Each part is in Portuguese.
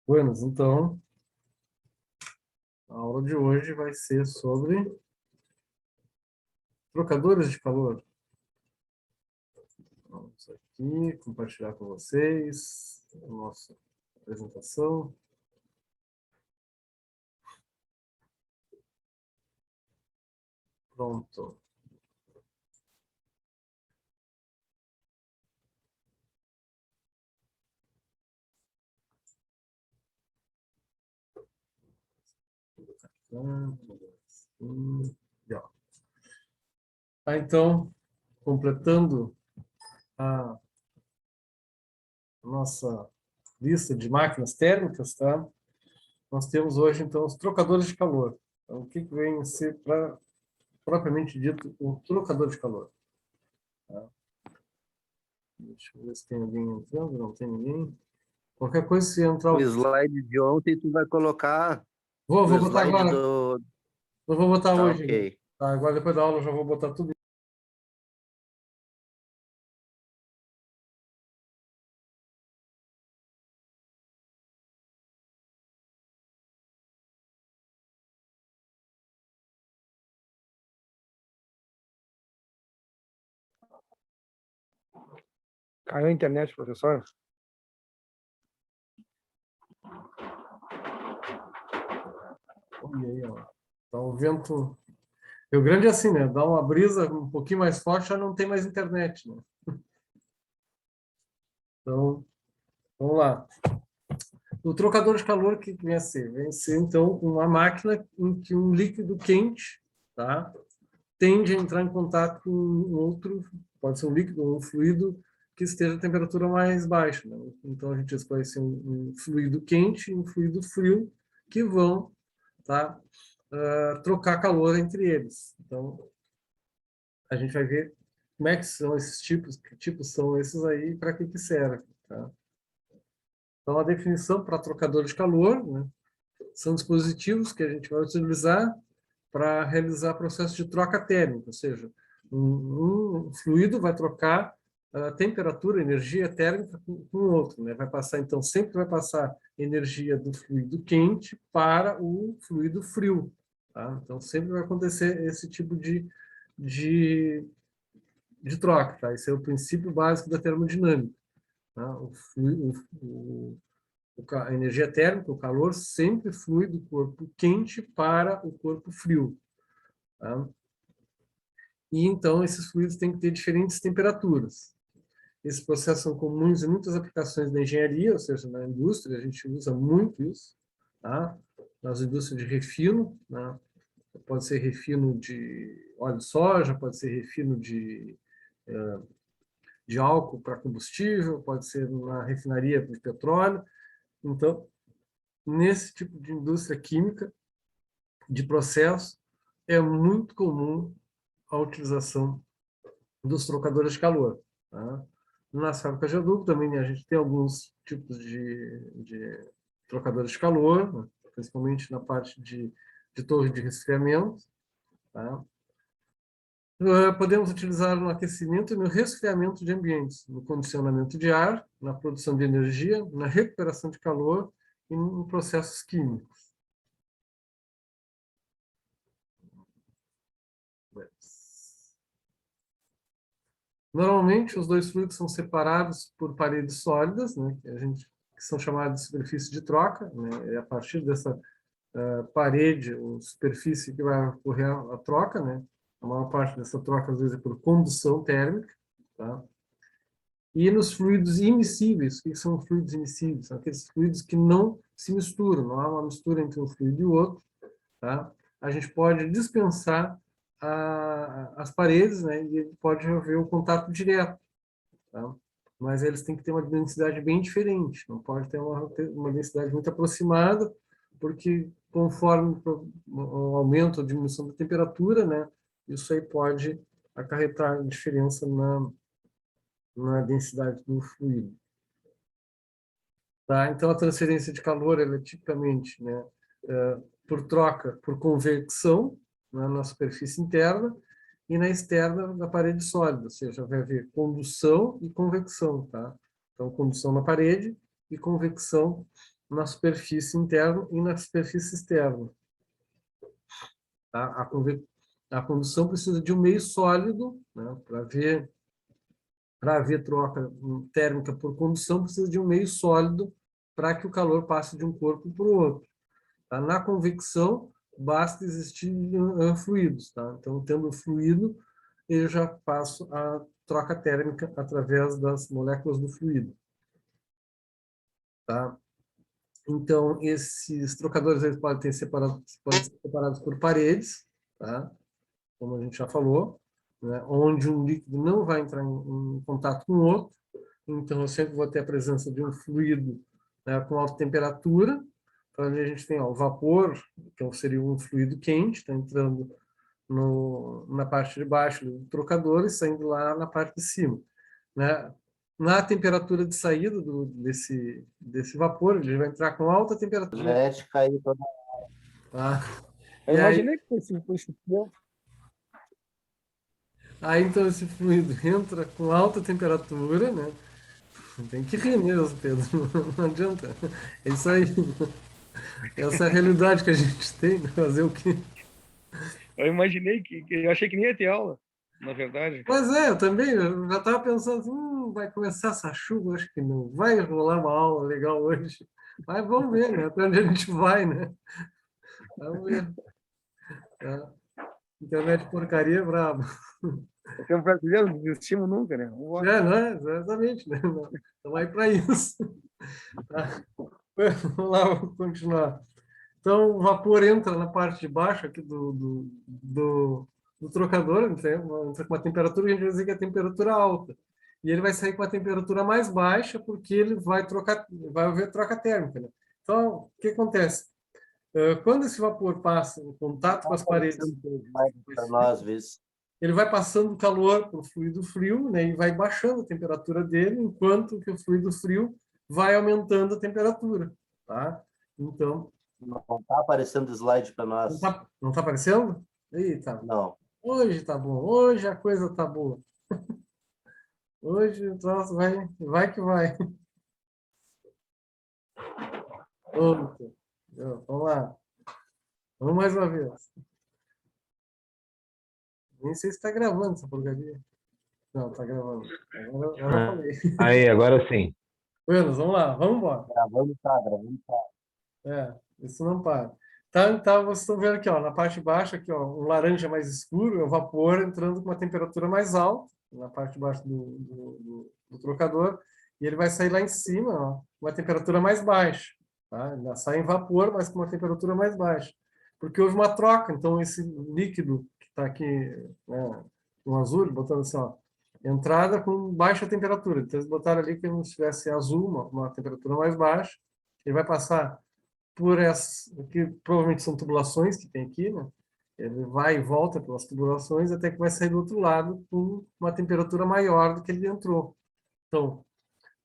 Buenas, então, a aula de hoje vai ser sobre trocadores de calor. Vamos aqui compartilhar com vocês a nossa apresentação. Pronto. Tá, então, completando a nossa lista de máquinas térmicas, tá? Nós temos hoje, então, os trocadores de calor. Então, o que vem a ser, propriamente dito, um trocador de calor? Tá? Deixa eu ver se tem alguém entrando, não tem ninguém. Qualquer coisa, se entrar... O slide de ontem, tu vai colocar Vou o botar slide agora. do... Eu vou botar Tá, hoje. ok. Tá, agora, depois da aula, eu já vou botar tudo. Caiu a internet, professor? E aí, ó. Tá o vento... Rio Grande é assim, né? Dá uma brisa um pouquinho mais forte, já não tem mais internet, né? Então, vamos lá. O trocador de calor, o que vem a ser? Vem a ser, então, uma máquina em que um líquido quente, tá, tende a entrar em contato com um outro, pode ser um líquido ou um fluido, que esteja a temperatura mais baixa, né? Então, a gente escolhe ser um fluido quente e um fluido frio, que vão, tá, trocar calor entre eles. Então, a gente vai ver como é que são esses tipos, que tipos são esses aí, para que serve, tá? Então, a definição para trocador de calor, né, são dispositivos que a gente vai utilizar para realizar processo de troca térmica, ou seja, um fluido vai trocar a temperatura, energia térmica com o outro, né? Vai passar, então, sempre vai passar energia do fluido quente para o fluido frio, tá? Então, sempre vai acontecer esse tipo de, de troca, tá? Esse é o princípio básico da termodinâmica, tá? A energia térmica, o calor, sempre flui do corpo quente para o corpo frio, tá? E então esses fluidos têm que ter diferentes temperaturas. Esses processos são comuns em muitas aplicações da engenharia, ou seja, na indústria a gente usa muito isso, tá? Nas indústrias de refino, né? Pode ser refino de óleo de soja, pode ser refino de álcool para combustível, pode ser na refinaria de petróleo. Então, nesse tipo de indústria química, de processo, é muito comum a utilização dos trocadores de calor, tá? Nas fábricas de adubo também a gente tem alguns tipos de trocadores de calor, né? Principalmente na parte de torre de resfriamento, tá? Podemos utilizar no aquecimento e no resfriamento de ambientes, no condicionamento de ar, na produção de energia, na recuperação de calor e em processos químicos. Normalmente, os dois fluidos são separados por paredes sólidas, né, que são chamadas de superfície de troca, né, é a partir dessa parede ou superfície que vai ocorrer a troca, né, a maior parte dessa troca, às vezes, é por condução térmica, tá? E nos fluidos imissíveis, o que são fluidos imissíveis? São aqueles fluidos que não se misturam, não há uma mistura entre um fluido e o outro, tá? A gente pode dispensar as paredes, né, e pode haver o contato direto, tá? Mas eles têm que ter uma densidade bem diferente, não pode ter uma densidade muito aproximada, porque conforme o aumento ou diminuição da temperatura, né, isso aí pode acarretar diferença na densidade do fluido. Tá? Então, a transferência de calor, ela é tipicamente, né, por troca, por convecção, né, na superfície interna, e na externa da parede sólida, ou seja, vai haver condução e convecção, tá? Então, condução na parede e convecção na superfície interna e na superfície externa. Tá? A condução precisa de um meio sólido, né? Para haver troca térmica por condução, precisa de um meio sólido para que o calor passe de um corpo para o outro. Tá? Na convecção, basta existir fluidos. Tá? Então, tendo fluido, eu já faço a troca térmica através das moléculas do fluido. Tá? Então, esses trocadores eles podem ser separados por paredes, tá? Como a gente já falou, né? Onde um líquido não vai entrar em contato com o outro. Então, eu sempre vou ter a presença de um fluido, né, com alta temperatura. Então, ali a gente tem o vapor, que seria um fluido quente, está entrando na parte de baixo do trocador e saindo lá na parte de cima. Né? Na temperatura de saída desse vapor, ele vai entrar com alta temperatura. Gillette caiu toda. Tá? Eu E imaginei que esse tempo. aí, então, esse fluido entra com alta temperatura, né? Tem que rir mesmo, Pedro. Não adianta. É isso aí. Essa é a realidade que a gente tem, né? Fazer o quê? Eu imaginei que eu achei que nem ia ter aula, na verdade. Mas eu também, eu já estava pensando assim, vai começar essa chuva, acho que não vai rolar uma aula legal hoje. Mas vamos ver, né? Até onde a gente vai, né? Vamos ver. Tá? Internet porcaria é brabo. Porque um brasileiro não desistimos nunca, né? É, não é? Exatamente, né? Estamos aí para isso. Tá? Vamos lá, vamos continuar. Então, o vapor entra na parte de baixo aqui do trocador, entra com uma temperatura que a gente vai dizer que é a temperatura alta. E ele vai sair com a temperatura mais baixa, porque ele vai haver troca térmica. Né? Então, o que acontece? Quando esse vapor passa em contato com as paredes, Para nós, às vezes. ele vai passando calor para o fluido frio, né, e vai baixando a temperatura dele, enquanto que o fluido frio vai aumentando a temperatura. Tá? Então, Não está aparecendo slide para não nós. não tá aparecendo? Eita, Não. hoje tá bom, hoje a coisa tá boa. Hoje o troço vai que vai. Vamos lá. Vamos mais uma vez. Nem sei se está gravando essa porcaria. Não, está gravando. Agora eu falei. Aí, agora sim. Buenos, vamos lá, vamos embora. Gravando tá. Isso não para. Tá, então, vocês estão vendo aqui, ó, na parte de baixo, aqui, ó, um laranja mais escuro, é o vapor entrando com uma temperatura mais alta, na parte de baixo do trocador, e ele vai sair lá em cima, ó, uma temperatura mais baixa. Tá? Ainda sai em vapor, mas com uma temperatura mais baixa. Porque houve uma troca, então esse líquido que está aqui, né, no azul, botando assim, ó, entrada com baixa temperatura. Então eles botaram ali que não tivesse azul, uma temperatura mais baixa. Ele vai passar por essas, que provavelmente são tubulações que tem aqui, né? Ele vai e volta pelas tubulações até que vai sair do outro lado com uma temperatura maior do que ele entrou. Então,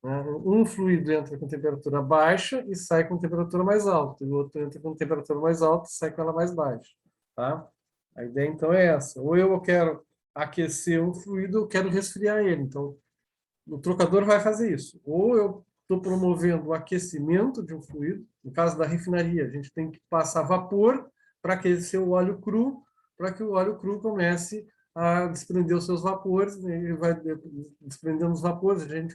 né, um fluido entra com temperatura baixa e sai com temperatura mais alta, e o outro entra com temperatura mais alta e sai com ela mais baixa. Tá? A ideia, então, é essa. Ou eu quero aquecer um fluido, ou eu quero resfriar ele. Então, o trocador vai fazer isso. Ou eu estou promovendo o aquecimento de um fluido. No caso da refinaria, a gente tem que passar vapor para aquecer o óleo cru, para que o óleo cru comece a desprender os seus vapores, né? Ele vai desprendendo os vapores, a gente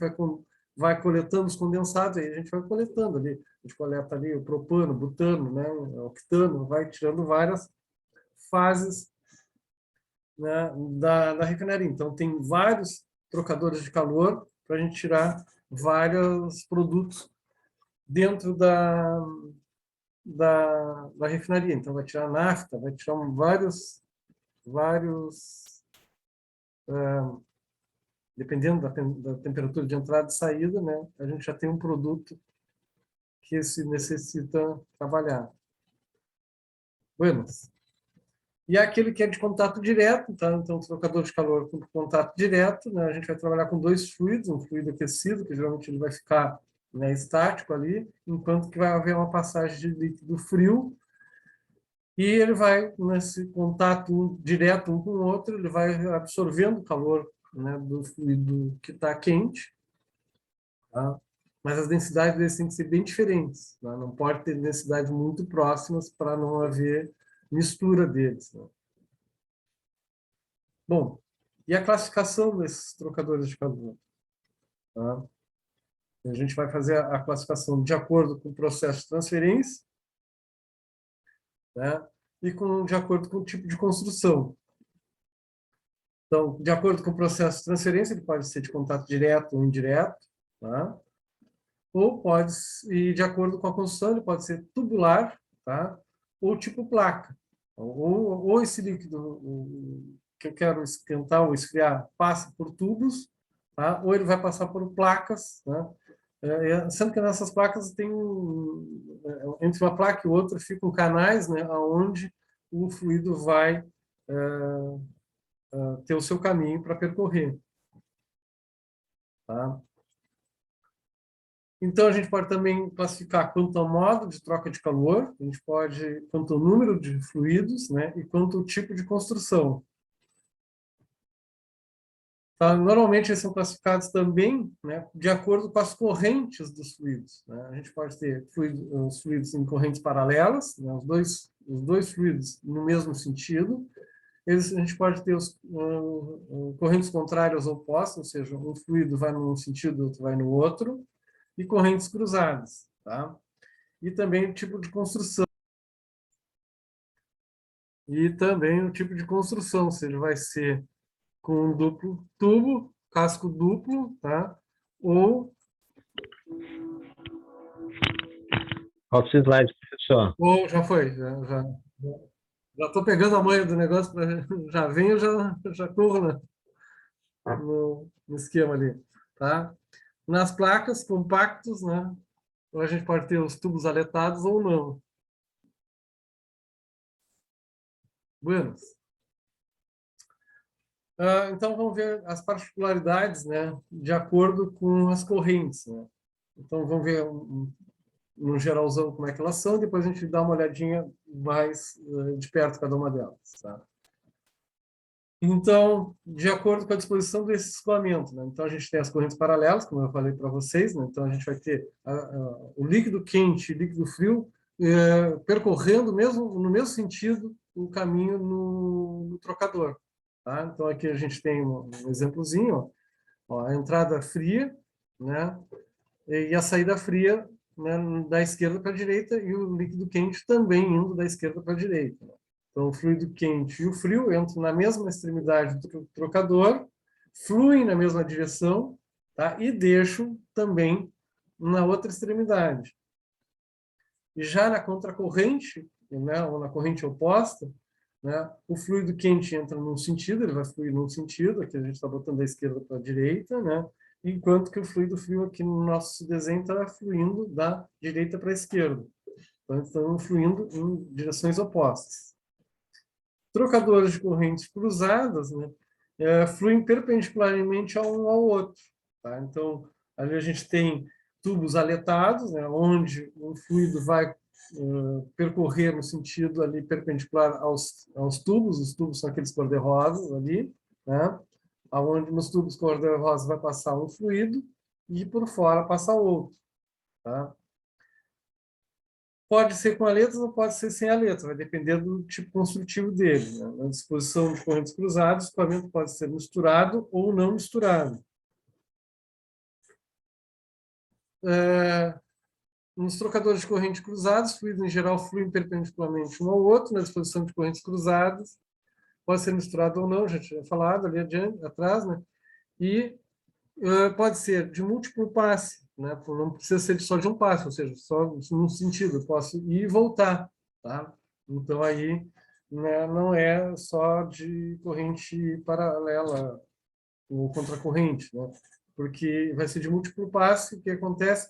vai coletando os condensados, aí a gente vai coletando ali. A gente coleta ali o propano, o butano, né? O octano, vai tirando várias fases, né, da refinaria. Então, tem vários trocadores de calor para a gente tirar vários produtos dentro da refinaria. Então, vai tirar nafta, vai tirar vários dependendo da temperatura de entrada e saída, né, a gente já tem um produto que se necessita trabalhar. Buenas. E aquele que é de contato direto, tá? Então, trocador de calor com contato direto, né? A gente vai trabalhar com dois fluidos, um fluido aquecido, que geralmente ele vai ficar, né, estático ali, enquanto que vai haver uma passagem de líquido frio, e ele vai, nesse contato direto um com o outro, ele vai absorvendo o calor, né, do fluido que está quente, tá? mas as densidades deles têm que ser bem diferentes, né? Não pode ter densidades muito próximas para não haver mistura deles, né? Bom, e a classificação desses trocadores de calor? Tá? A gente vai fazer a classificação de acordo com o processo de transferência, né? E de acordo com o tipo de construção. Então, de acordo com o processo de transferência, ele pode ser de contato direto ou indireto, tá? Ou pode, e de acordo com a construção, ele pode ser tubular, tá? Ou tipo placa. Ou esse líquido que eu quero esquentar ou esfriar passa por tubos, tá? Ou ele vai passar por placas, né? Sendo que nessas placas tem entre uma placa e outra ficam canais, né, aonde o fluido vai ter o seu caminho para percorrer, tá? Então, a gente pode também classificar quanto ao modo de troca de calor, a gente pode, quanto ao número de fluidos, né, e quanto ao tipo de construção. Tá? Normalmente, eles são classificados também, né, de acordo com as correntes dos fluidos, né? A gente pode ter os fluidos em correntes paralelas, né, os dois fluidos no mesmo sentido. A gente pode ter correntes contrárias ou opostas, ou seja, um fluido vai num sentido, outro vai no outro, e correntes cruzadas, tá? E também o tipo de construção. E também o tipo de construção, se ele vai ser com um duplo tubo, casco duplo, tá? Ou Qual slide, professor? já foi, já estou pegando a manha do negócio, já venho, já corro no esquema ali, tá? Nas placas compactos, né? Ou a gente pode ter os tubos aletados ou não. Buenos. Então, vamos ver as particularidades, né, de acordo com as correntes, né? Então, vamos ver no geralzão como é que elas são, depois a gente dá uma olhadinha mais de perto cada uma delas, tá? Então, de acordo com a disposição desse escoamento, né? Então, a gente tem as correntes paralelas, como eu falei para vocês, né? Então, a gente vai ter o líquido quente e o líquido frio percorrendo no mesmo sentido o caminho no trocador, tá? Então, aqui a gente tem um exemplozinho, ó, a entrada fria, né? E a saída fria, né, da esquerda para a direita, e o líquido quente também indo da esquerda para a direita, né? Então, o fluido quente e o frio entram na mesma extremidade do trocador, fluem na mesma direção, tá? E deixam também na outra extremidade. E já na contracorrente, né, ou na corrente oposta, né, o fluido quente entra num sentido, ele vai fluir num sentido, aqui a gente está botando da esquerda para a direita, né, enquanto que o fluido frio aqui no nosso desenho está fluindo da direita para a esquerda. Então, estão fluindo em direções opostas. Trocadores de correntes cruzadas, né, fluem perpendicularmente um ao outro, tá? Então, ali a gente tem tubos aletados, né, onde o fluido vai percorrer no sentido ali perpendicular aos tubos. Os tubos são aqueles cor-de-rosa ali, né, onde nos tubos cor-de-rosa vai passar um fluido e por fora passa outro, tá? Pode ser com a letra ou pode ser sem a letra, vai depender do tipo construtivo dele, né? Na disposição de correntes cruzadas, o escoamento pode ser misturado ou não misturado. Nos trocadores de corrente cruzados, fluidos em geral fluem perpendicularmente um ao outro, na disposição de correntes cruzadas, pode ser misturado ou não, já tinha falado ali atrás, né? E pode ser de múltiplo passe, né? Não precisa ser só de um passe, ou seja, só num sentido, eu posso ir e voltar, tá? Então, aí, né, não é só de corrente paralela ou contracorrente, né? Porque vai ser de múltiplo passe, o que acontece,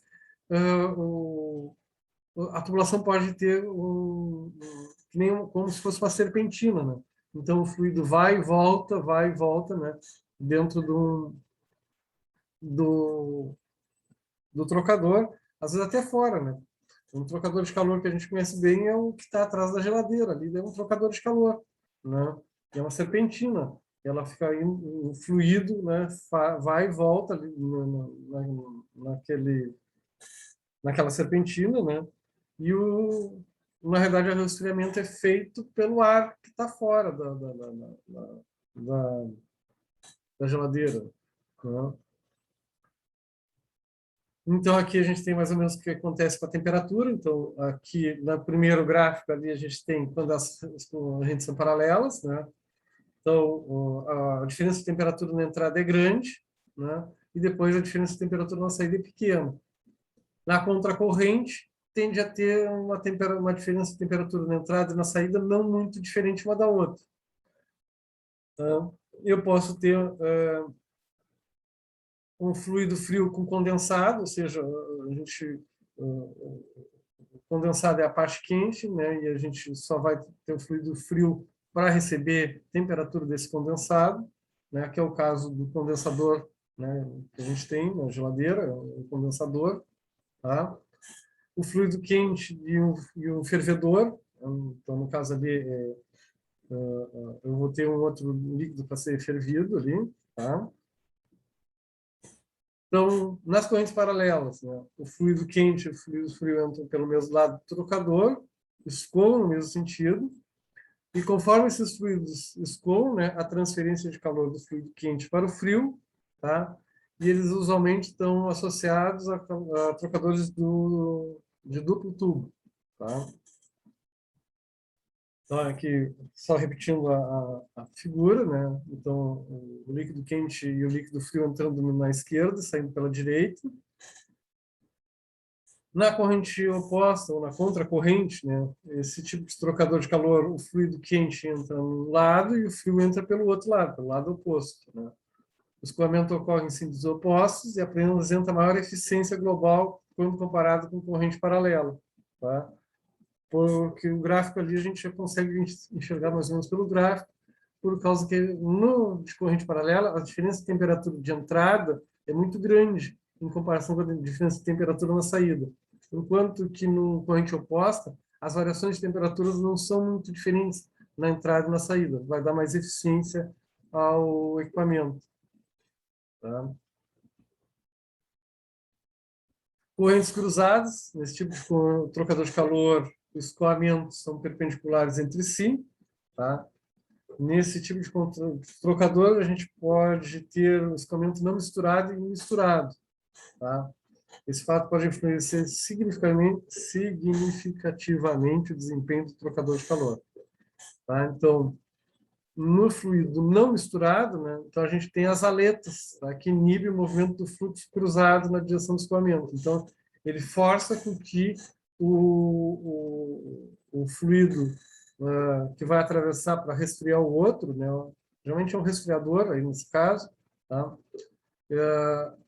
a tubulação pode ter como se fosse uma serpentina, né? Então, o fluido vai e volta, né? Dentro do trocador, às vezes até fora, né? Um trocador de calor que a gente conhece bem é o que está atrás da geladeira, ali é um trocador de calor, né? É uma serpentina, ela fica aí, o fluido, né? Vai e volta ali naquele naquela serpentina, né? E na realidade, o resfriamento é feito pelo ar que está fora da geladeira, né? Então, aqui a gente tem mais ou menos o que acontece com a temperatura. Então, aqui no primeiro gráfico ali, a gente tem quando as correntes são paralelas, né? Então, a diferença de temperatura na entrada é grande, né? E depois a diferença de temperatura na saída é pequena. Na contracorrente, tende a ter uma diferença de temperatura na entrada e na saída não muito diferente uma da outra. Então, eu posso ter um fluido frio com condensado, ou seja, o condensado é a parte quente, né? E a gente só vai ter o fluido frio para receber a temperatura desse condensado, né? Que é o caso do condensador, né? Que a gente tem na geladeira, o condensador, tá? O fluido quente e um fervedor. Então, no caso ali, eu vou ter um outro líquido para ser fervido ali, tá? Então, nas correntes paralelas, né, o fluido quente e o fluido frio entram pelo mesmo lado do trocador, escoam no mesmo sentido, e conforme esses fluidos escoam, né, a transferência de calor do fluido quente para o frio, tá? E eles usualmente estão associados a trocadores de duplo tubo, tá? Então, aqui, só repetindo a figura, né? Então, o líquido quente e o líquido frio entrando na esquerda, saindo pela direita. Na corrente oposta, ou na contracorrente, né? Esse tipo de trocador de calor, o fluido quente entra num lado e o frio entra pelo outro lado, pelo lado oposto, né? O escoamento ocorre em símbolos opostos e apresenta maior eficiência global quando comparado com corrente paralela, tá? Porque o gráfico ali a gente já consegue enxergar mais ou menos pelo gráfico, por causa que no de corrente paralela a diferença de temperatura de entrada é muito grande em comparação com a diferença de temperatura na saída, enquanto que no corrente oposta as variações de temperaturas não são muito diferentes na entrada e na saída, vai dar mais eficiência ao equipamento, tá? Correntes cruzadas, nesse tipo de trocador de calor, os escoamentos são perpendiculares entre si, tá? Nesse tipo de trocador, a gente pode ter o escoamento não misturado e misturado, tá? Esse fato pode influenciar significativamente o desempenho do trocador de calor, tá? Então, no fluido não misturado, né, então a gente tem as aletas, tá, que inibe o movimento do fluxo cruzado na direção do escoamento. Então, ele força com que o fluido que vai atravessar para resfriar o outro, né, geralmente é um resfriador, aí nesse caso, tá,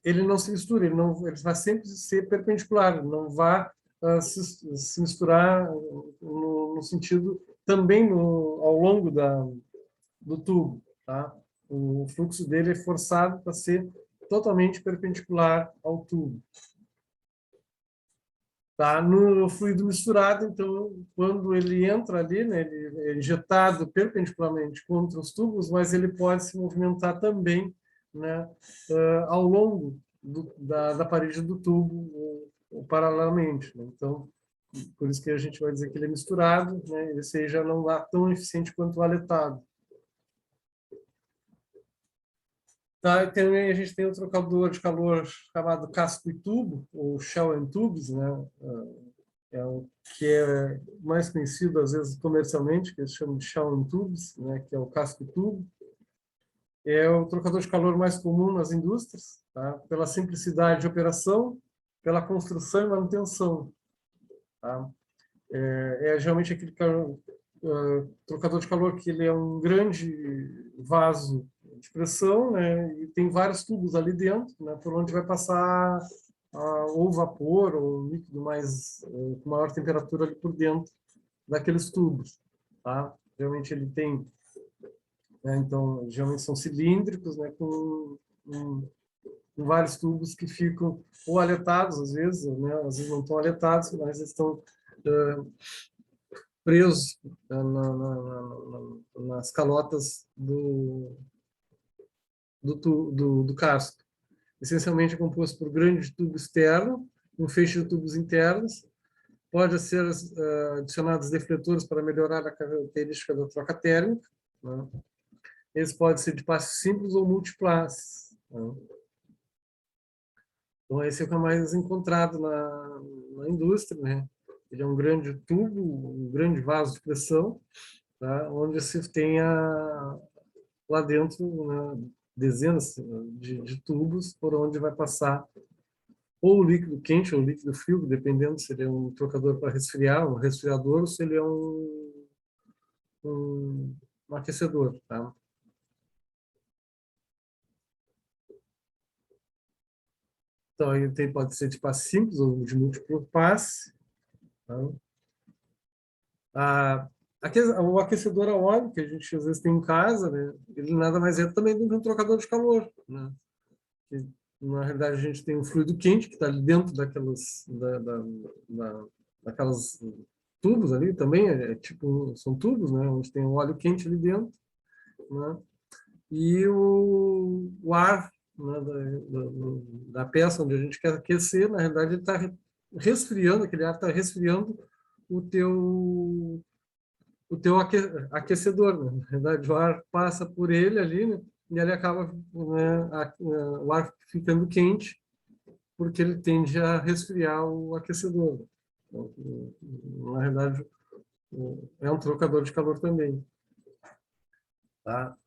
ele não se mistura, ele vai sempre ser perpendicular, ele não vai se misturar no sentido também ao longo do tubo, tá? O fluxo dele é forçado para ser totalmente perpendicular ao tubo. Tá? No fluido misturado, então, quando ele entra ali, né, ele é injetado perpendicularmente contra os tubos, mas ele pode se movimentar também, né, ao longo da parede do tubo, ou paralelamente, né? Então, por isso que a gente vai dizer que ele é misturado, né? Esse aí já não é tão eficiente quanto o aletado. Tá, e também a gente tem o trocador de calor chamado casco e tubo, ou shell and tubes, né? É o que é mais conhecido às vezes comercialmente, que eles chamam de shell and tubes, né? Que é o casco e tubo. É o trocador de calor mais comum nas indústrias, tá? Pela simplicidade de operação, pela construção e manutenção, tá? Geralmente aquele trocador de calor que ele é um grande vaso de pressão, né, e tem vários tubos ali dentro, né, por onde vai passar ou vapor ou líquido com maior temperatura ali por dentro daqueles tubos, tá? Geralmente ele tem, né, então geralmente são cilíndricos, né, com vários tubos que ficam ou aletados às vezes, né, às vezes não estão aletados, mas eles estão presos nas calotas do casco. Essencialmente é composto por grande tubo externo um feixe de tubos internos. Pode ser adicionados defletores para melhorar a característica da troca térmica, né? Eles podem ser de passe simples ou multiplace, né? Então, esse é o que é mais encontrado na indústria, né? Ele é um grande tubo, um grande vaso de pressão, tá? Onde se tenha lá dentro, né, dezenas de tubos por onde vai passar ou o líquido quente ou o líquido frio, dependendo se ele é um trocador para resfriar, um resfriador, ou se ele é um aquecedor, tá? Então, ele pode ser de passe simples ou de múltiplo passe, tá? O aquecedor a óleo, que a gente às vezes tem em casa, né? Ele nada mais é também do que um trocador de calor, né? Que, na realidade, a gente tem um fluido quente que está ali dentro daquelas tubos ali também, tipo, são tubos, né? Onde tem um óleo quente ali dentro, né? E o ar, né, da peça onde a gente quer aquecer, na realidade, ele está resfriando, aquele ar está resfriando o teu aquecedor, né? Na verdade, o ar passa por ele ali, né? E ele acaba, né, o ar ficando quente, porque ele tende a resfriar o aquecedor. Então, na verdade, é um trocador de calor também. Tá?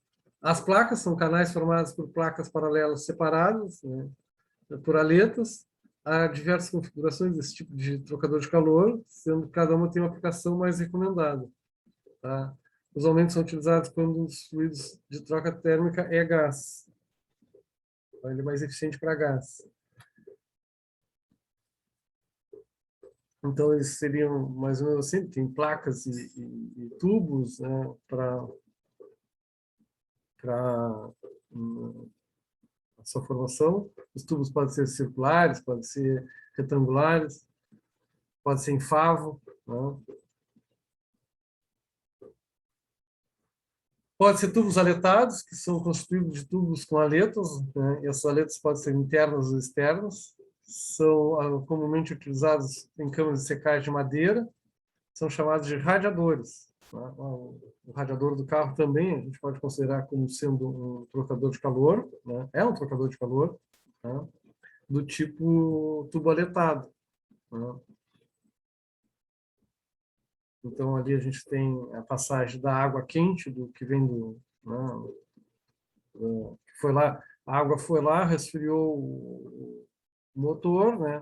As placas são canais formados por placas paralelas separadas, né, por aletas. Há diversas configurações desse tipo de trocador de calor, sendo que cada uma tem uma aplicação mais recomendada. Tá? Usualmente são utilizados quando os fluidos de troca térmica é gás. Então, ele é mais eficiente para gás. Então, eles seriam mais ou menos assim, tem placas e tubos, né, para a sua formação. Os tubos podem ser circulares, podem ser retangulares, pode ser em favo, né? Pode ser tubos aletados, que são constituídos de tubos com aletas, né? E essas aletas podem ser internas ou externas. São comumente utilizados em câmaras de secagem de madeira. São chamados de radiadores, né? O radiador do carro também a gente pode considerar como sendo um trocador de calor, né? É um trocador de calor, né? Do tipo tubo aletado, né? Então, ali a gente tem a passagem da água quente, do que vem né, que foi lá, a água foi lá, resfriou o motor, né?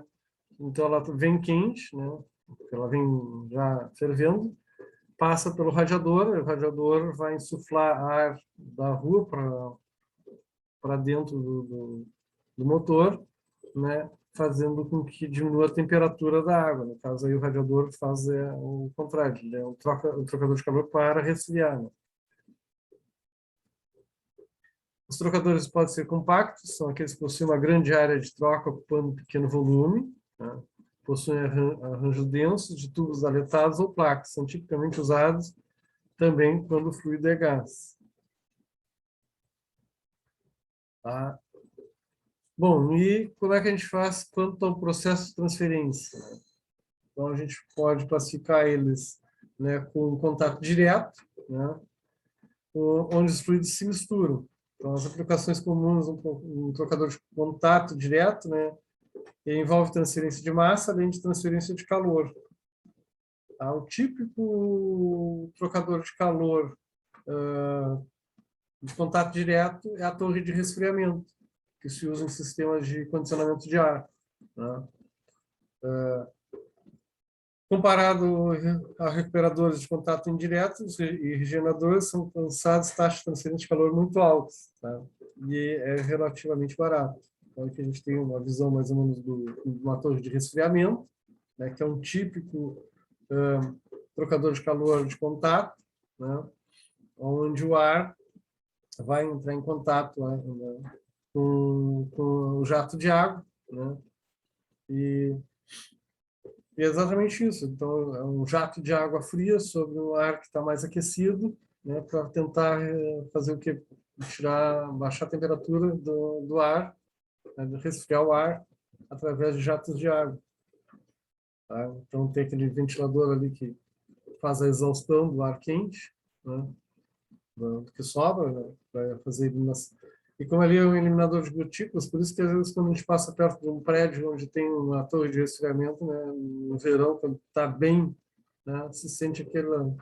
Então, ela vem quente, né? Ela vem já fervendo, passa pelo radiador, o radiador vai insuflar ar da rua para dentro do motor, né? Fazendo com que diminua a temperatura da água. No caso, aí o radiador faz o contrário, ele é um trocador de calor para resfriar, né? Os trocadores podem ser compactos, são aqueles que possuem uma grande área de troca ocupando um pequeno volume, né? Possuem arranjo denso de tubos aletados ou placas, são tipicamente usados também quando o fluido é gás. Tá? Bom, e como é que a gente faz quanto ao processo de transferência? Então, a gente pode classificar eles, né, com contato direto, né, onde os fluidos se misturam. Então, as aplicações comuns, um trocador de contato direto, né, envolve transferência de massa, além de transferência de calor. Tá? O típico trocador de calor de contato direto é a torre de resfriamento, que se usa em sistemas de condicionamento de ar. Né? Comparado a recuperadores de contato indireto, e regeneradores são alcançados taxas de transferência de calor muito altas, tá? E é relativamente barato. Então, aqui a gente tem uma visão mais ou menos de uma torre de resfriamento, né, que é um típico trocador de calor de contato, né, onde o ar vai entrar em contato, né, com o jato de água, né, e é exatamente isso. Então, é um jato de água fria sobre um ar que está mais aquecido, né, para tentar fazer o quê? Baixar a temperatura do ar, né, resfriar o ar através de jatos de água. tá? Então, tem aquele ventilador ali que faz a exaustão do ar quente, né? Do que sobra, né? Para fazer eliminação. E como ali é um eliminador de gotículas, por isso que às vezes quando a gente passa perto de um prédio onde tem uma torre de resfriamento, né, no verão, quando está bem, né, se sente aquela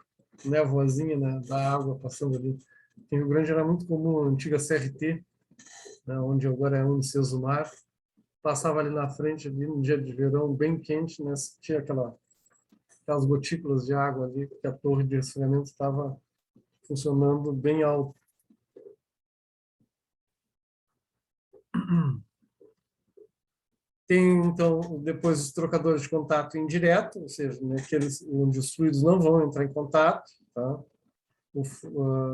névoazinha, né, da água passando ali. Em Rio Grande era muito comum a antiga CRT, né, onde agora é Unicesumar, passava ali na frente, ali no dia de verão bem quente, né, tinha aquelas gotículas de água ali, porque a torre de resfriamento estava funcionando bem alto. Tem, então, depois os trocadores de contato indireto, ou seja, né, aqueles onde os fluidos não vão entrar em contato. Tá?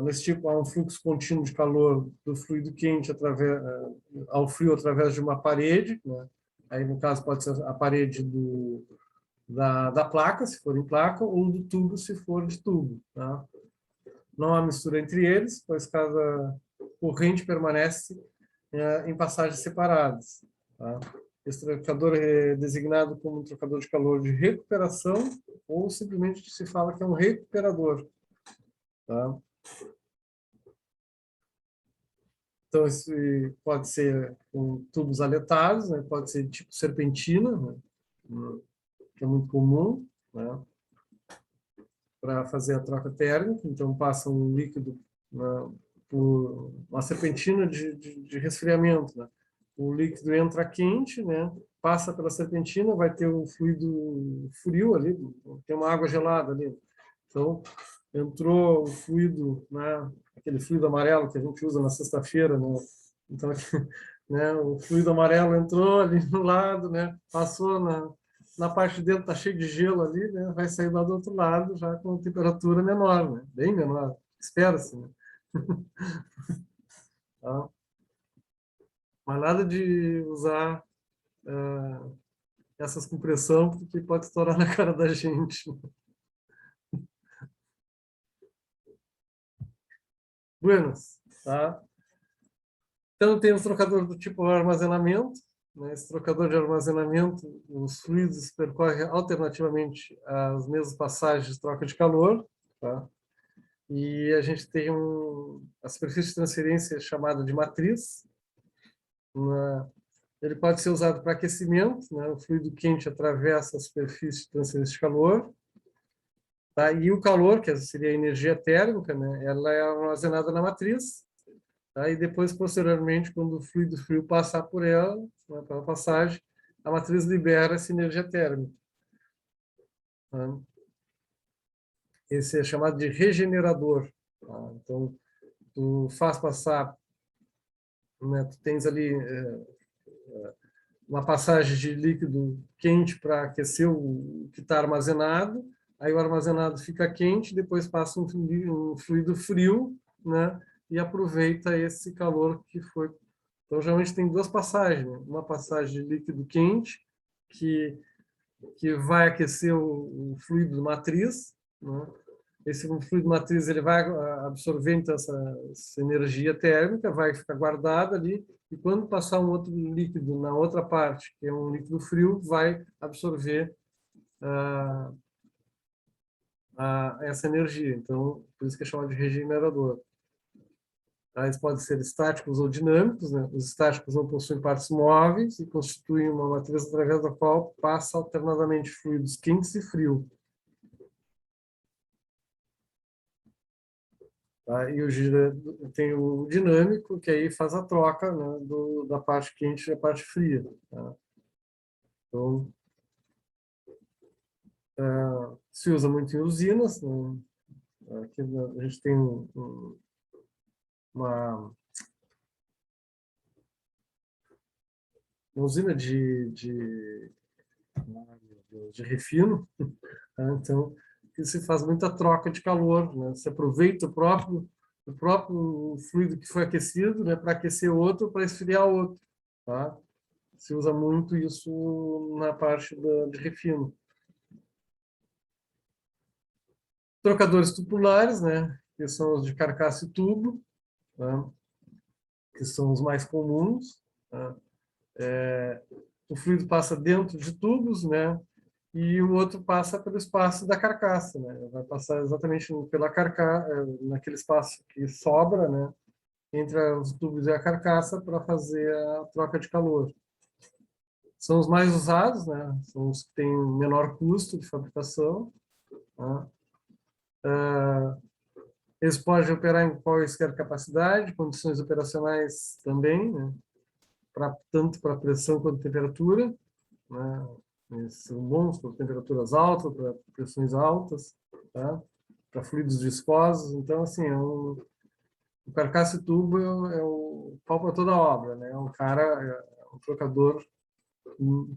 Nesse tipo, há um fluxo contínuo de calor do fluido quente ao frio através de uma parede. Né? Aí, no caso, pode ser a parede da placa, se for em placa, ou do tubo, se for de tubo. Tá? Não há mistura entre eles, pois cada corrente permanece em passagens separadas. Tá? Esse trocador é designado como um trocador de calor de recuperação ou simplesmente se fala que é um recuperador. Tá? Então, esse pode ser com tubos aletados, né? Pode ser tipo serpentina, né? Que é muito comum, né? Para fazer a troca térmica. Então, passa um líquido, né, por uma serpentina de resfriamento. Né? O líquido entra quente, né? Passa pela serpentina, vai ter um fluido frio ali, tem uma água gelada ali. Então, entrou o fluido, né? Aquele fluido amarelo que a gente usa na sexta-feira, né? Então, né? O fluido amarelo entrou ali no lado, né? Passou na parte de dentro, está cheio de gelo ali, né? Vai sair lá do outro lado já com temperatura menor, né? Bem menor, espera-se, né? Tá? Mas nada de usar essas com pressão, porque pode estourar na cara da gente. Buenas, tá? Então, tem os trocadores do tipo armazenamento. Né? Esse trocador de armazenamento, os fluidos percorrem alternativamente as mesmas passagens de troca de calor. Tá? E a gente tem a superfície de transferência chamada de matriz. Ele pode ser usado para aquecimento, né? O fluido quente atravessa a superfície de transferência de calor. Tá? E o calor, que seria a energia térmica, né? Ela é armazenada na matriz. Tá? E depois, posteriormente, quando o fluido frio passar por ela, né, pela passagem, a matriz libera essa energia térmica. Tá? Esse é chamado de regenerador. Tá? Então, tu faz passar, né, tu tens ali uma passagem de líquido quente para aquecer o que está armazenado, aí o armazenado fica quente, depois passa um fluido frio, né, e aproveita esse calor que foi. Então, geralmente tem duas passagens, né? Uma passagem de líquido quente, que vai aquecer o fluido matriz, né? Esse fluido matriz ele vai absorver então, essa energia térmica, vai ficar guardada ali, e quando passar um outro líquido na outra parte, que é um líquido frio, vai absorver essa energia. Então, por isso que é chamado de regenerador. Eles podem ser estáticos ou dinâmicos. Né? Os estáticos não possuem partes móveis e constituem uma matriz através da qual passa alternadamente fluidos quentes e frios. Tá? E tem o dinâmico, que aí faz a troca, né, da parte quente e da parte fria. Tá? Então, se usa muito em usinas. Né? Aqui a gente tem uma usina de refino. Tá? Então, que se faz muita troca de calor. Né? Se aproveita o próprio fluido que foi aquecido, né, para aquecer outro, para esfriar outro. Tá? Se usa muito isso na parte de refino. Trocadores tubulares, né, que são os de carcaça e tubo, né, que são os mais comuns. Né? O fluido passa dentro de tubos, né, e o outro passa pelo espaço da carcaça, né? Vai passar exatamente pela carcaça, naquele espaço que sobra, né? Entre os tubos e a carcaça para fazer a troca de calor. São os mais usados, né? São os que têm menor custo de fabricação, né? Eles podem operar em qualquer capacidade, condições operacionais também, né? Tanto para pressão quanto temperatura, né? Eles são bons para temperaturas altas, para pressões altas, tá? Para fluidos viscosos. Então, assim, o carcaça e tubo é o pau para toda a obra, né? É um cara, é um trocador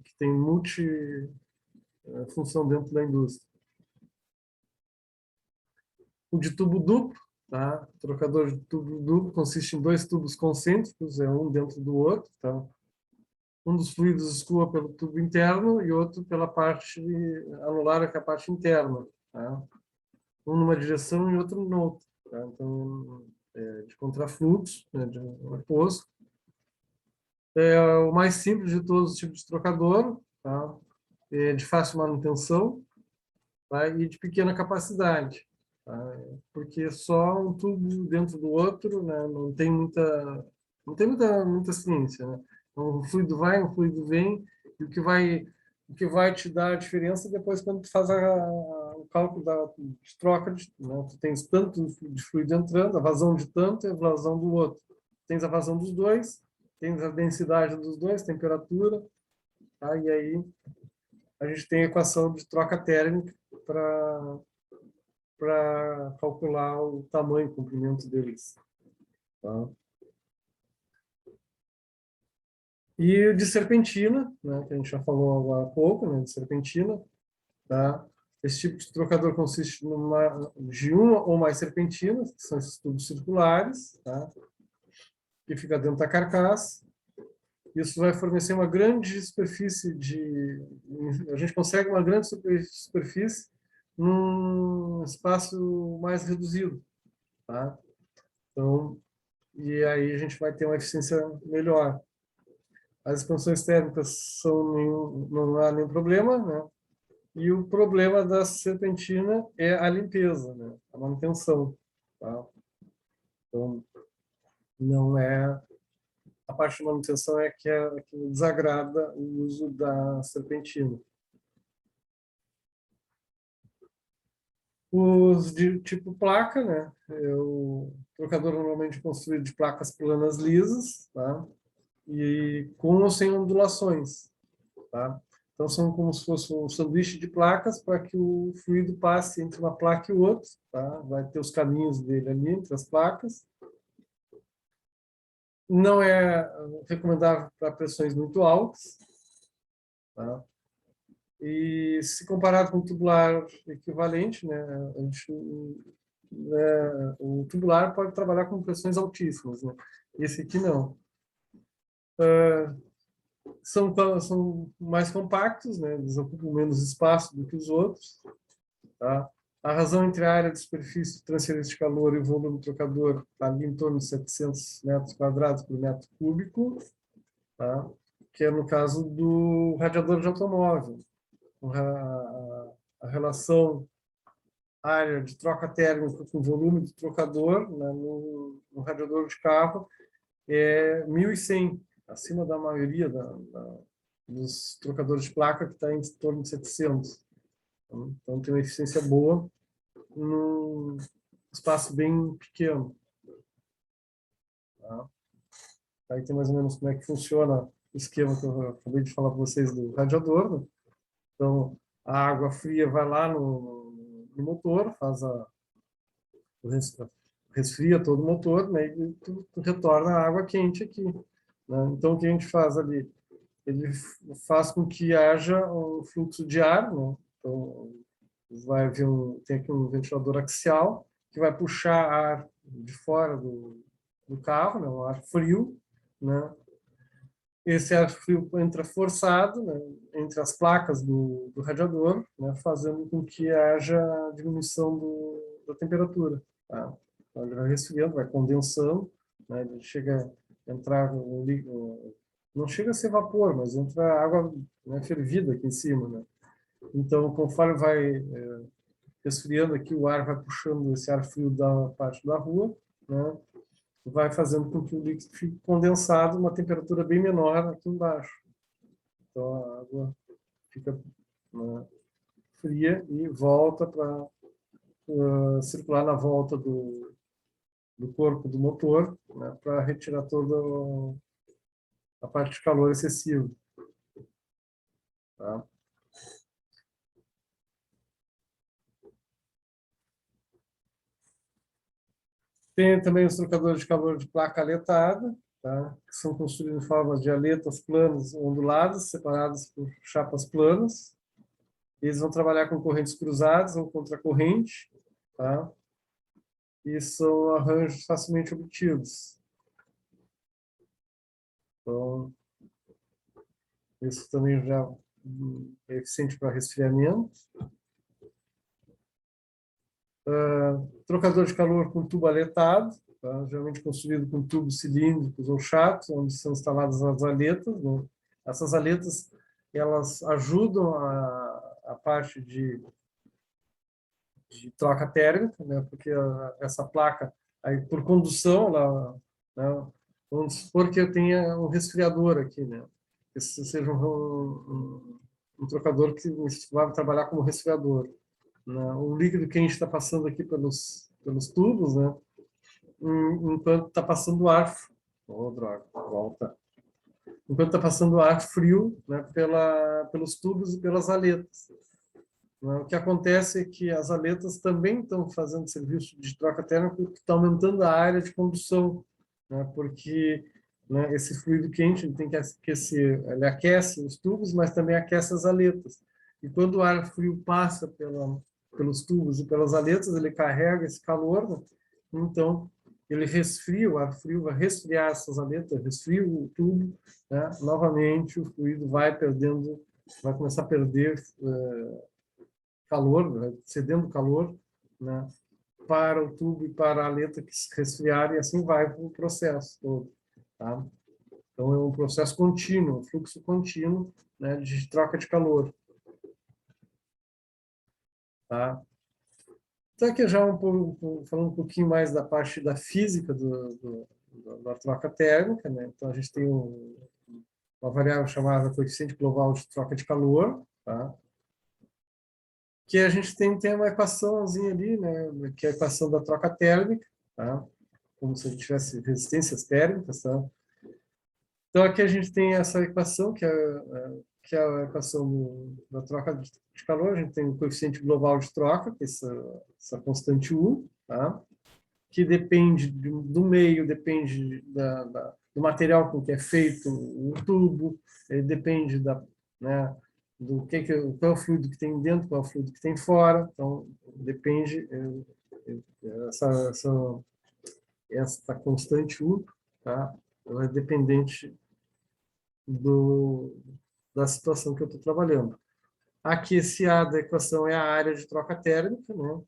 que tem multi-função dentro da indústria. O de tubo duplo, tá? O trocador de tubo duplo consiste em 2 tubos concêntricos, um dentro do outro, tá? Um dos fluidos escoa pelo tubo interno e outro pela parte anular, que é a parte interna, tá? Um numa direção e outro no outro, tá? Então, de contrafluxo, né, de oposto. É o mais simples de todos os tipos de trocador, tá? É de fácil manutenção, tá? E de pequena capacidade, tá? Porque só um tubo dentro do outro, né? Não tem muita ciência, né? Então, um fluido vai, um fluido vem, e o que vai te dar a diferença depois quando tu faz o cálculo de troca, né? Tu tens tanto de fluido entrando, a vazão de tanto e a vazão do outro. Tens a vazão dos dois, tens a densidade dos dois, temperatura, tá? E aí a gente tem a equação de troca térmica para calcular o tamanho, o comprimento deles, tá? E o de serpentina, né, que a gente já falou agora há pouco, né, de serpentina, tá? Esse tipo de trocador consiste de uma ou mais serpentinas, que são esses tubos circulares, tá? Que fica dentro da carcaça. Isso vai fornecer uma grande superfície a gente consegue uma grande superfície num espaço mais reduzido, tá? Então, e aí a gente vai ter uma eficiência melhor. As expansões térmicas não há nenhum problema, né? E o problema da serpentina é a limpeza, né? A manutenção, tá? Então, não é a parte de manutenção que desagrada o uso da serpentina. Os de tipo placa, né? O trocador normalmente é construído de placas planas lisas, tá? E com ou sem ondulações, tá? Então são como se fosse um sanduíche de placas para que o fluido passe entre uma placa e outra, tá? Vai ter os caminhos dele ali entre as placas. Não é recomendável para pressões muito altas, tá? E se comparado com o tubular equivalente, né, o tubular pode trabalhar com pressões altíssimas, né? Esse aqui não. São mais compactos, né? Eles ocupam menos espaço do que os outros, tá? A razão entre a área de superfície de transferência de calor e o volume do trocador está ali em torno de 700 metros quadrados por metro cúbico, tá? Que é no caso do radiador de automóvel. A relação área de troca térmica com volume do trocador, né, no radiador de carro é 1.100, acima da maioria dos trocadores de placa, que está em torno de 700. Então, tem uma eficiência boa num espaço bem pequeno. Tá? Aí tem mais ou menos como é que funciona o esquema que eu acabei de falar para vocês do radiador, né? Então, a água fria vai lá no motor, resfria todo o motor, né, e tu retorna a água quente aqui, né? Então, o que a gente faz ali? Ele faz com que haja um fluxo de ar, né? Então, tem aqui um ventilador axial que vai puxar ar de fora do carro, né? Um ar frio, né? Esse ar frio entra forçado, né, entre as placas do radiador, né, fazendo com que haja diminuição da temperatura. Tá? Então, ele vai resfriando, vai condensando, né, ele chega a entrar, não chega a ser vapor, mas entra água, né, fervida aqui em cima. Né? Então, conforme vai resfriando aqui, o ar vai puxando esse ar frio da parte da rua, né? Vai fazendo com que o líquido fique condensado uma temperatura bem menor aqui embaixo. Então, a água fica, né, fria e volta para circular na volta do corpo do motor, né, para retirar toda a parte de calor excessivo. Tá? Tem também os trocadores de calor de placa aletada, tá? Que são construídos em forma de aletas planas onduladas, separadas por chapas planas. Eles vão trabalhar com correntes cruzadas ou contracorrente, tá? E são arranjos facilmente obtidos. Então, isso também já é eficiente para resfriamento. Trocador de calor com tubo aletado, tá? Geralmente construído com tubos cilíndricos ou chatos, onde são instaladas as aletas, né? Essas aletas, elas ajudam a parte de troca térmica, né? Porque essa placa, aí, por condução, ela, né? Vamos supor que eu tenha um resfriador aqui, né? Esse seja um trocador que vai trabalhar como resfriador, né? O líquido quente está passando aqui pelos tubos, né? Enquanto está passando ar, droga, volta. Enquanto está passando ar frio, né? Pelos tubos e pelas aletas. Né? O que acontece é que as aletas também estão fazendo serviço de troca térmica, porque está aumentando a área de condução, né? Porque, né, esse fluido quente ele tem que aquecer, ele aquece os tubos, mas também aquece as aletas. E quando o ar frio passa pelos tubos e pelas aletas, ele carrega esse calor, né? Então ele resfria, o ar frio vai resfriar essas aletas, resfria o tubo, né? Novamente o fluido vai perdendo, vai começar a perder calor, né? Cedendo calor, né? Para o tubo e para a aleta que se resfriar, e assim vai para o processo todo, tá? Então é um processo contínuo, um fluxo contínuo, né, de troca de calor, tá? Então aqui já falando um pouquinho mais da parte da física da troca térmica, né? Então a gente tem uma variável chamada coeficiente global de troca de calor, tá? Que a gente tem uma equaçãozinha ali, né? Que é a equação da troca térmica, tá? Como se a gente tivesse resistências térmicas, tá? Então aqui a gente tem essa equação que é a equação da troca de calor. A gente tem o coeficiente global de troca, que é essa constante U, tá? Que depende do meio, depende do material com que é feito o tubo, depende né, do qual é o fluido que tem dentro, qual é o fluido que tem fora. Então, depende essa constante U, tá? Ela é dependente da situação que eu estou trabalhando. Aqui, esse A da equação é a área de troca térmica, né?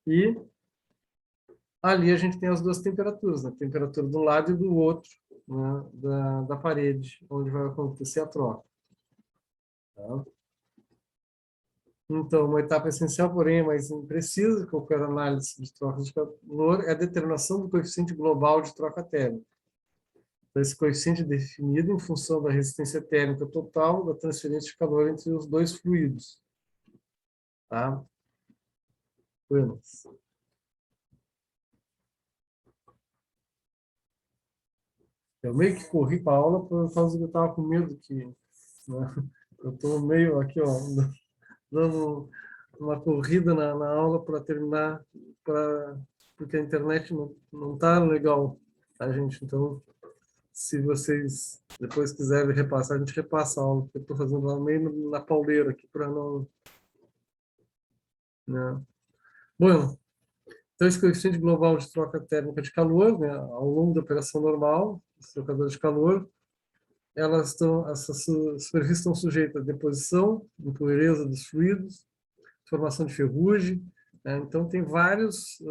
E ali a gente tem as duas temperaturas, né? A temperatura de um lado e do outro, né? da parede, onde vai acontecer a troca. Tá? Então, uma etapa essencial, porém, mais imprecisa de qualquer análise de troca de calor é a determinação do coeficiente global de troca térmica. Então, esse coeficiente é definido em função da resistência térmica total da transferência de calor entre os dois fluidos. Tá? Buenas. Eu meio que corri para a aula por causa que eu estava com medo que, né, eu estou meio aqui, ó, dando uma corrida na aula para terminar, porque a internet não está legal, tá, gente? Então, se vocês depois quiserem repassar, a gente repassa a aula, porque eu estou fazendo ela meio na pauleira aqui para não... Né? Bom, então esse coeficiente global de troca térmica de calor, né, ao longo da operação normal, os trocadores de calor, essas superfícies estão sujeitas à deposição, impureza dos fluidos, formação de ferrugem, né? Então tem vários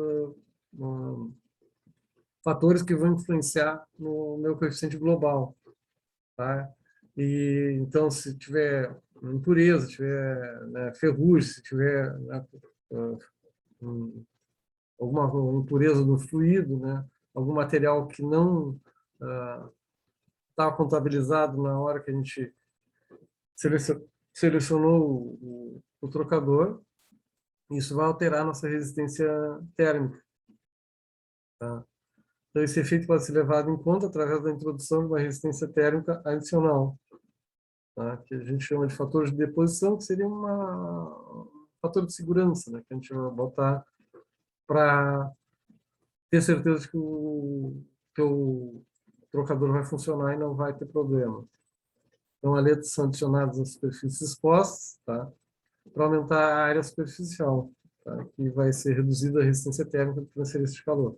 fatores que vão influenciar no meu coeficiente global, tá? E então se tiver impureza, se tiver, né, ferrugem, se tiver, né, alguma impureza no fluido, né, algum material que não está contabilizado na hora que a gente selecionou o trocador, isso vai alterar nossa resistência térmica. Tá? Então, esse efeito pode ser levado em conta através da introdução de uma resistência térmica adicional, tá? Que a gente chama de fatores de deposição, que seria um fator de segurança, né? Que a gente vai botar para ter certeza de que o trocador vai funcionar e não vai ter problema. Então, aletas são adicionadas às superfícies expostas, tá? Para aumentar a área superficial, tá? Que vai ser reduzida a resistência térmica de transferência de calor.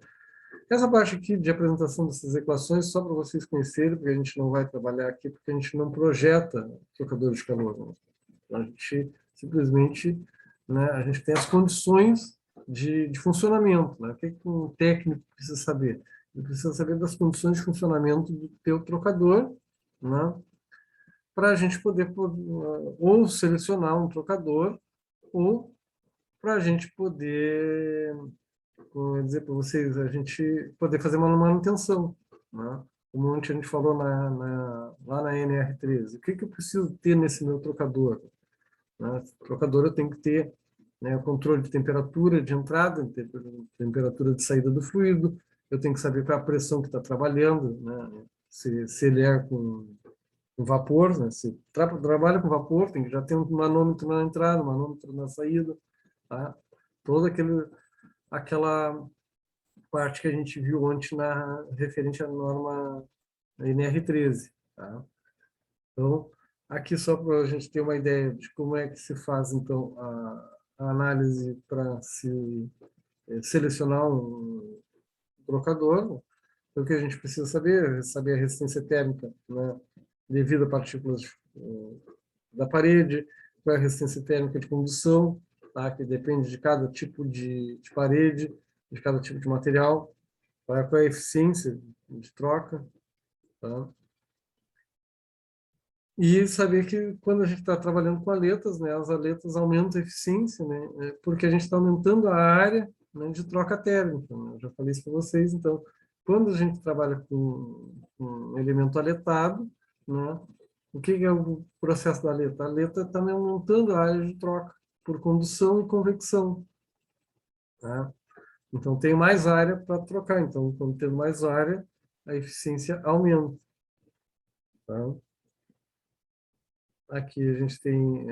Essa parte aqui de apresentação dessas equações, só para vocês conhecerem, porque a gente não vai trabalhar aqui, porque a gente não projeta trocadores de calor. Né? A gente simplesmente, né, a gente tem as condições de funcionamento. Né? O que um técnico precisa saber? Ele precisa saber das condições de funcionamento do teu trocador, né? Para a gente poder ou selecionar um trocador, ou para a gente poder, vou dizer para vocês, a gente poder fazer uma manutenção, né? Como a gente falou lá na NR13. O que eu preciso ter nesse meu trocador? Né? Trocador eu tenho que ter, né, o controle de temperatura de entrada, temperatura de saída do fluido, eu tenho que saber qual é a pressão que está trabalhando, né? Se ele é com vapor, né? Se trabalha com vapor, tem que já ter um manômetro na entrada, um manômetro na saída, tá? Toda aquela parte que a gente viu ontem referente à norma NR13, tá? Então, aqui só para a gente ter uma ideia de como é que se faz, então, a análise para se selecionar um trocador. Então, o que a gente precisa saber é saber a resistência térmica, né, devido a partículas da parede, qual é a resistência térmica de condução, tá, que depende de cada tipo de parede, de cada tipo de material, qual é a eficiência de troca, tá? E saber que quando a gente está trabalhando com aletas, né, as aletas aumentam a eficiência, né, porque a gente está aumentando a área, né, de troca térmica. Né? Eu já falei isso para vocês. Então, quando a gente trabalha com um elemento aletado, né, o que é o processo da aleta? A aleta está aumentando a área de troca por condução e convecção. Tá? Então, tem mais área para trocar. Então, quando tem mais área, a eficiência aumenta. Tá? Aqui a gente tem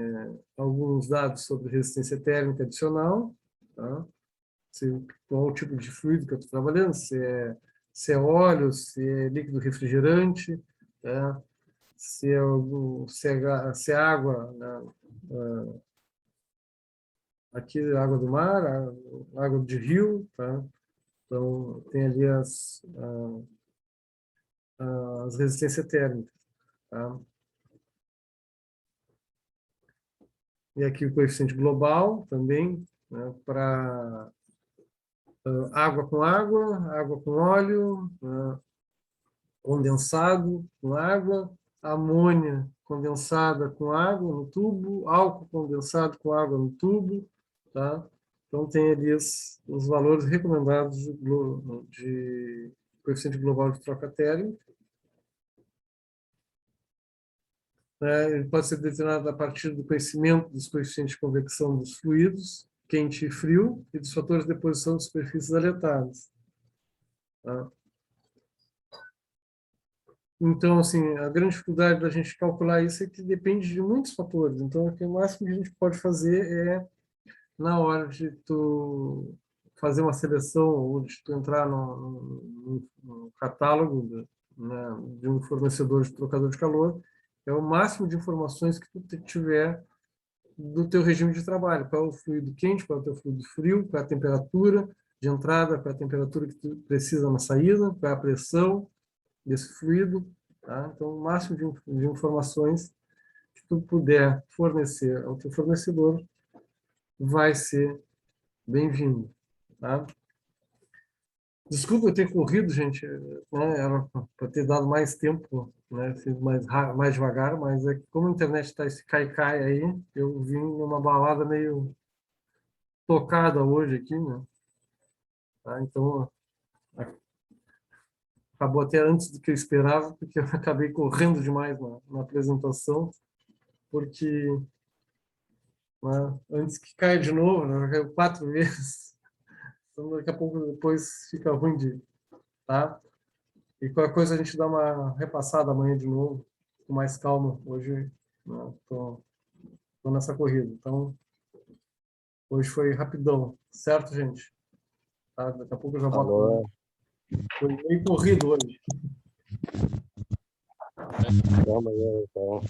alguns dados sobre resistência térmica adicional, tá? Qual o tipo de fluido que eu estou trabalhando, se é óleo, se é líquido refrigerante, tá? Se é água, né? Aqui água do mar, água de rio, tá? Então tem ali as resistências térmicas, tá? E aqui o coeficiente global também, né, para água com óleo, condensado com água, amônia condensada com água no tubo, álcool condensado com água no tubo, tá? Então tem ali os valores recomendados de coeficiente global de troca térmica. Ele pode ser determinado a partir do conhecimento dos coeficientes de convecção dos fluidos, quente e frio, e dos fatores de deposição de superfícies aletadas. Tá? Então, assim, a grande dificuldade da gente calcular isso é que depende de muitos fatores. Então, o máximo que a gente pode fazer é, na hora de tu fazer uma seleção ou de tu entrar no catálogo, né, de um fornecedor de trocador de calor, é o máximo de informações que tu tiver do teu regime de trabalho. Qual é o fluido quente, qual é o teu fluido frio, qual é a temperatura de entrada, qual é a temperatura que tu precisa na saída, qual é a pressão desse fluido. Tá? Então, o máximo de informações que tu puder fornecer ao teu fornecedor vai ser bem-vindo. Tá? Desculpa eu ter corrido, gente, né? Era para ter dado mais tempo, né? Fiz mais devagar, mas é que como a internet está esse cai-cai aí, eu vim numa balada meio tocada hoje aqui, né? Tá? Então, acabou até antes do que eu esperava, porque eu acabei correndo demais na apresentação, porque né, antes que caia de novo, né, caiu 4 vezes, então daqui a pouco depois fica ruim tá? E qualquer coisa a gente dá uma repassada amanhã de novo, com mais calma. Hoje, né, tô nessa corrida, então hoje foi rapidão, certo, gente? Tá? Daqui a pouco eu já boto. Falou. Foi meio corrido hoje. Até amanhã, então.